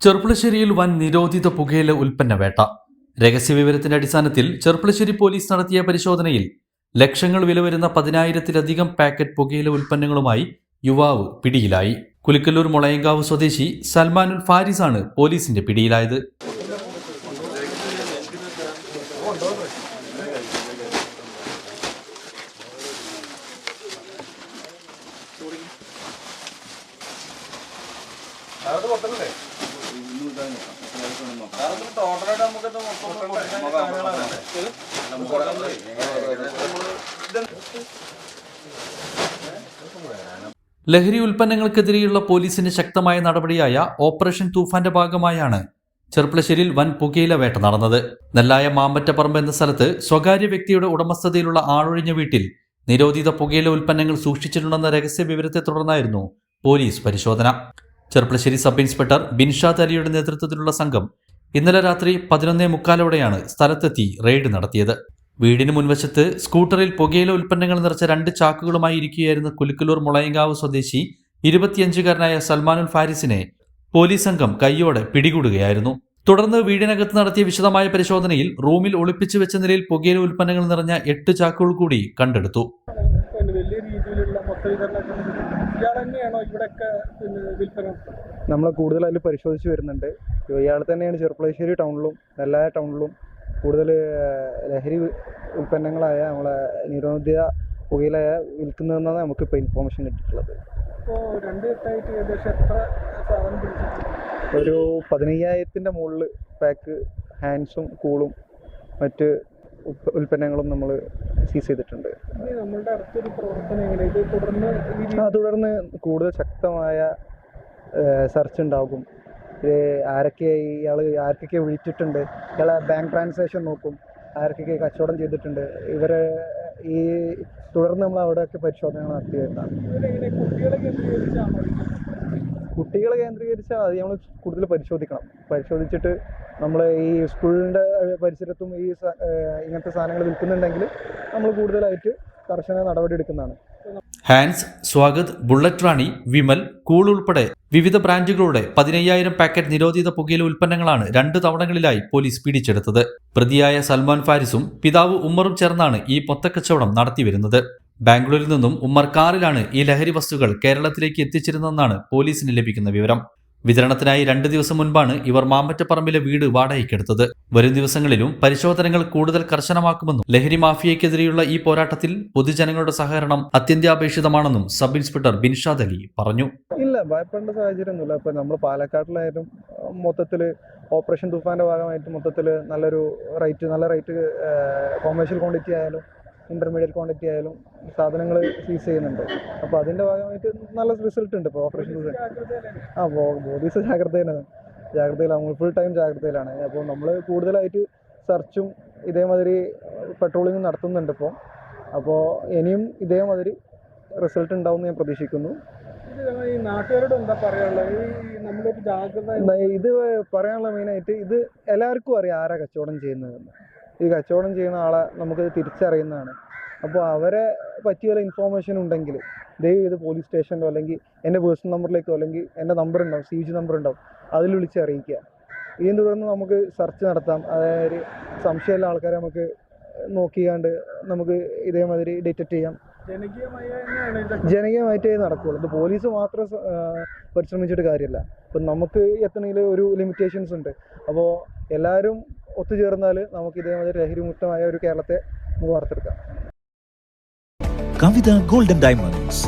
ചെർപ്പുളശ്ശേരിയിൽ വൻ നിരോധിത പുകയില ഉൽപ്പന്ന വേട്ട. രഹസ്യവിവരത്തിന്റെ അടിസ്ഥാനത്തിൽ ചെർപ്പുളശ്ശേരി പോലീസ് നടത്തിയ പരിശോധനയിൽ ലക്ഷങ്ങൾ വില വരുന്ന 10,000-ലധികം പാക്കറ്റ് പുകയില ഉൽപ്പന്നങ്ങളുമായി യുവാവ് പിടിയിലായി. കുലിക്കല്ലൂർ മുളയങ്കാവ് സ്വദേശി സൽമാനുൽ ഫാരിസാണ് പോലീസിന്റെ പിടിയിലായത്. ലഹരി ഉൽപ്പന്നങ്ങൾക്കെതിരെയുള്ള പോലീസിന്റെ ശക്തമായ നടപടിയായ ഓപ്പറേഷൻ തൂഫാന്റെ ഭാഗമായാണ് ചെർപ്പുളശ്ശേരിയിൽ വൻ പുകയില വേട്ട നടന്നത്. നെല്ലായ മാമ്പറ്റപ്പറമ്പ് എന്ന സ്ഥലത്ത് സ്വകാര്യ വ്യക്തിയുടെ ഉടമസ്ഥതയിലുള്ള ആളൊഴിഞ്ഞ വീട്ടിൽ നിരോധിത പുകയില ഉൽപ്പന്നങ്ങൾ സൂക്ഷിച്ചിട്ടുണ്ടെന്ന രഹസ്യ വിവരത്തെ തുടർന്നായിരുന്നു പോലീസ് പരിശോധന. ചെർപ്പുളശ്ശേരി സബ് ഇൻസ്പെക്ടർ ബിൻഷാദ് അലിയുടെ നേതൃത്വത്തിലുള്ള സംഘം ഇന്നലെ രാത്രി 11:45 സ്ഥലത്തെത്തി റെയ്ഡ് നടത്തിയത്. വീടിന് മുൻവശത്ത് സ്കൂട്ടറിൽ പുകയില ഉൽപ്പന്നങ്ങൾ നിറച്ച 2 ചാക്കുകളുമായി ഇരിക്കുകയായിരുന്ന കുലിക്കല്ലൂർ മുളയങ്കാവ് സ്വദേശി 25-കാരനായ സൽമാനുൽ ഫാരിസിനെ പോലീസ് സംഘം കൈയോടെ പിടികൂടുകയായിരുന്നു. തുടർന്ന് വീടിനകത്ത് നടത്തിയ വിശദമായ പരിശോധനയിൽ റൂമിൽ ഒളിപ്പിച്ചു വെച്ച നിലയിൽ പുകയില ഉൽപ്പന്നങ്ങൾ നിറഞ്ഞ 8 ചാക്കുകൾ കൂടി കണ്ടെടുത്തു. നമ്മൾ കൂടുതൽ അതിൽ പരിശോധിച്ച് വരുന്നുണ്ട്. ഇയാൾ തന്നെയാണ് ചെർപ്പുളശ്ശേരി ടൗണിലും നെല്ലായ ടൗണിലും കൂടുതൽ ലഹരി ഉൽപ്പന്നങ്ങളായ നമ്മളെ നിരോധിത പുകയിലായ വിൽക്കുന്നതെന്നാണ് നമുക്കിപ്പോൾ ഇൻഫോർമേഷൻ കിട്ടിയിട്ടുള്ളത്. ഒരു 15,000-ന്റെ മുകളിൽ പാക്ക് ഹാൻഡ്സും കൂളും മറ്റ് ഉൽപ്പന്നങ്ങളും നമ്മൾ സീസ് ചെയ്തിട്ടുണ്ട്. തുടർന്ന് കൂടുതൽ ശക്തമായ സെർച്ച് ഉണ്ടാകും. ആർക്കൊക്കെ വിളിച്ചിട്ടുണ്ട്, ഇയാളെ ബാങ്ക് ട്രാൻസാക്ഷൻ നോക്കും, ആർക്കൊക്കെ കച്ചവടം ചെയ്തിട്ടുണ്ട്, ഇവരെ തുടർന്ന് നമ്മൾ അവിടെയൊക്കെ പരിശോധനകൾ നടത്തി വരുന്നതാണ്. കുട്ടികളെ കേന്ദ്രീകരിച്ചാൽ അത് നമ്മൾ കൂടുതൽ പരിശോധിച്ചിട്ട് നമ്മൾ ഈ സ്കൂളിൻ്റെ പരിസരത്തും ഇങ്ങനത്തെ സാധനങ്ങൾ വിൽക്കുന്നുണ്ടെങ്കിൽ നമ്മൾ കൂടുതലായിട്ട് കർശന നടപടി എടുക്കുന്നതാണ്. ഹാൻസ്, സ്വാഗത്, ബുള്ളറ്റ് റാണി, വിമൽ, കൂൾ ഉൾപ്പെടെ വിവിധ ബ്രാൻഡുകളുടെ 15,000 പാക്കറ്റ് നിരോധിത പുകയില ഉൽപ്പന്നങ്ങളാണ് 2 തവണകളിലായി പോലീസ് പിടിച്ചെടുത്തത്. പ്രതിയായ സൽമാൻ ഫാരിസും പിതാവ് ഉമ്മറും ചേർന്നാണ് ഈ മൊത്തക്കച്ചവടം നടത്തിവരുന്നത്. ബാംഗ്ലൂരിൽ നിന്നും ഉമ്മർ കാറിലാണ് ഈ ലഹരി വസ്തുക്കൾ കേരളത്തിലേക്ക് എത്തിച്ചിരുന്നതെന്നാണ് പോലീസിന് ലഭിക്കുന്ന വിവരം. വിതരണത്തിനായി 2 ദിവസം മുൻപാണ് ഇവർ മാമ്പറ്റപ്പറമ്പിലെ വീട് വാടകയ്ക്കെടുത്തത്. വരും ദിവസങ്ങളിലും പരിശോധനകൾ കൂടുതൽ കർശനമാക്കുമെന്നും ലഹരി മാഫിയയ്ക്കെതിരെയുള്ള ഈ പോരാട്ടത്തിൽ പൊതുജനങ്ങളുടെ സഹകരണം അത്യന്താപേക്ഷിതമാണെന്നും സബ് ഇൻസ്പെക്ടർ ബിൻഷാദ് അലി പറഞ്ഞു. ഇല്ല, ഭയപ്പെടേണ്ട സാഹചര്യമൊന്നുമില്ല. ഇപ്പം നമ്മൾ പാലക്കാട്ടിലായാലും മൊത്തത്തിൽ ഓപ്പറേഷൻ തൂഫാന്റെ ഭാഗമായിട്ട് മൊത്തത്തിൽ നല്ല റേറ്റ് കൊമേഴ്ഷ്യൽ ക്വാണ്ടിറ്റി ആയാലും ഇന്റർമീഡിയറ്റ് ക്വാണ്ടിറ്റി ആയാലും സാധനങ്ങൾ സീസ് ചെയ്യുന്നുണ്ട്. അപ്പോൾ അതിൻ്റെ ഭാഗമായിട്ട് നല്ല റിസൾട്ട് ഉണ്ട്. ഇപ്പോൾ ഓപ്പറേഷൻ പോലീസ് ജാഗ്രതയിലാണ്, ഫുൾ ടൈം ജാഗ്രതയിലാണ്. അപ്പോൾ നമ്മൾ കൂടുതലായിട്ട് സെർച്ചും ഇതേമാതിരി പെട്രോളിങ്ങും നടത്തുന്നുണ്ട് ഇപ്പോൾ. അപ്പോൾ ഇനിയും ഇതേമാതിരി റിസൾട്ട് ഉണ്ടാവും ഞാൻ പ്രതീക്ഷിക്കുന്നു. ഈ നാട്ടുകാരോട് എന്താ പറയാനുള്ളത്? നമ്മളൊരു ജാഗ്രത ഇത് പറയാനുള്ള മെയിനായിട്ട് ഇത് എല്ലാവർക്കും അറിയാം ആരാ കച്ചവടം ചെയ്യുന്നതെന്ന്. ഈ കച്ചവടം ചെയ്യുന്ന ആളെ നമുക്കത് തിരിച്ചറിയുന്നതാണ്. അപ്പോൾ അവരെ പറ്റിയ വല്ല ഇൻഫോർമേഷൻ ഉണ്ടെങ്കിൽ ദയവ് ചെയ്ത് പോലീസ് സ്റ്റേഷനിലോ അല്ലെങ്കിൽ എൻ്റെ പേഴ്സണൽ നമ്പറിലേക്കോ അല്ലെങ്കിൽ എൻ്റെ നമ്പർ ഉണ്ടാവും, CG നമ്പർ ഉണ്ടാവും, അതിൽ വിളിച്ച് അറിയിക്കുക. ഇതിനെ തുടർന്ന് നമുക്ക് സെർച്ച് നടത്താം. അതായത് സംശയമുള്ള ആൾക്കാരെ നമുക്ക് നോക്കിയാണ്ട് നമുക്ക് ഇതേമാതിരി ഡിറ്റക്ട് ചെയ്യാം. ജനകീയമായിട്ടേ നടക്കുകയുള്ളൂ. ഇത് പോലീസ് മാത്രം പരിശ്രമിച്ചിട്ട് കാര്യമില്ല. ഇപ്പം നമുക്ക് എത്തണമെങ്കിൽ ഒരു ലിമിറ്റേഷൻസ് ഉണ്ട്. അപ്പോൾ എല്ലാവരും ഒത്തുചേർന്നാൽ നമുക്ക് ഇതേമാതിരി ലഹരിമുക്തമായ ഒരു കേരളത്തെ വാർത്തെടുക്കാം. കവിത ഗോൾഡൻ ഡയമണ്ട്സ്,